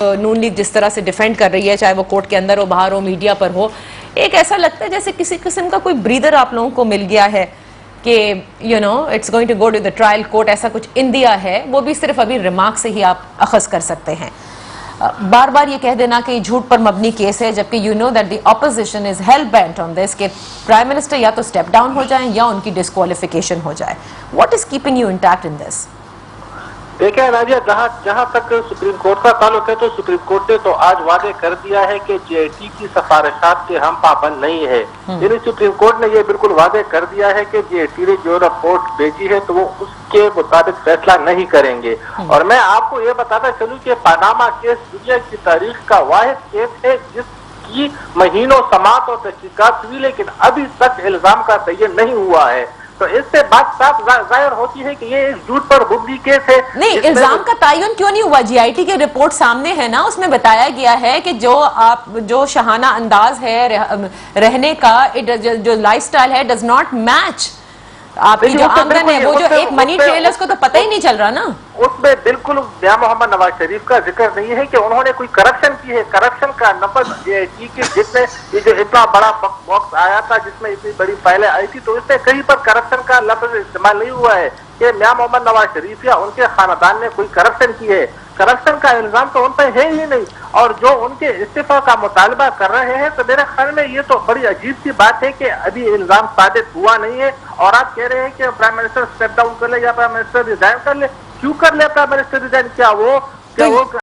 नून league जिस तरह से डिफेंड कर रही है, चाहे वो कोर्ट के अंदर हो, बाहर हो, मीडिया पर हो, एक ऐसा लगता है जैसे किसी किस्म का कोई ब्रीदर आप लोगों को मिल गया है कि it's going to go to the trial court, ऐसा कुछ इन दिया है, वो भी सिर्फ अभी रिमार्क से ही आप अखज़ कर सकते हैं। बार बार ये कह देना कि झूठ पर मबनी केस है, जबकि you know that the opposition is hello bent on this कि प्राइम मिनिस्टर या तो स्टेप डाउन हो जाएं या उनकी डिस्क्वालिफिकेशन हो जाए। What is keeping you intact in this? देखिए नाजिया, जहाँ तक सुप्रीम कोर्ट का ताल्लुक है तो सुप्रीम कोर्ट ने तो आज वादे कर दिया है कि जेआईटी की सिफारिशात के हम पाबंद नहीं है। यानी सुप्रीम कोर्ट ने ये बिल्कुल वादे कर दिया है कि जेआईटी ने जो रिपोर्ट भेजी है तो वो उसके मुताबिक फैसला नहीं करेंगे। और मैं आपको ये बताता चलूं कि पनामा केस दुनिया की तारीख का वाहिद केस है जिसकी महीनों समाअत और तहकीकात हुई, लेकिन अभी तक इल्जाम का तयन नहीं हुआ है। तो इससे बात साफ जाहिर होती है कि ये झूठ पर मुबनी केस है। नहीं, इल्जाम का तयन क्यों नहीं हुआ? जीआईटी की रिपोर्ट सामने है ना, उसमें बताया गया है कि जो शहाना अंदाज है रहने का, जो लाइफस्टाइल है, डज नॉट मैच आपकी जो आमदन है। वो जो एक मनी ट्रेलर्स को तो पता ही नहीं चल रहा ना। उसमें बिल्कुल मियां मोहम्मद नवाज शरीफ का जिक्र नहीं है कि उन्होंने कोई करप्शन की है। करप्शन का नफज जेआईटी के जिसमें ये जो इतना बड़ा बॉक्स आया था जिसमें इतनी बड़ी फाइलें आई थी, तो इसमें कहीं पर करप्शन का लफ्ज इस्तेमाल नहीं हुआ है कि मियां मोहम्मद नवाज शरीफ या उनके खानदान ने कोई करप्शन की है। करप्शन का इल्जाम तो उन पर है ही नहीं। और जो उनके इस्तीफा का मुतालबा कर रहे हैं, तो मेरे ख्याल में ये तो बड़ी अजीब सी बात है कि अभी इल्जाम साबित हुआ नहीं है और आप कह रहे हैं कि प्राइम मिनिस्टर स्टेप डाउन कर ले या प्राइम मिनिस्टर रिजाइन कर ले। क्यों कर ले प्राइम मिनिस्टर रिजाइन? क्या वो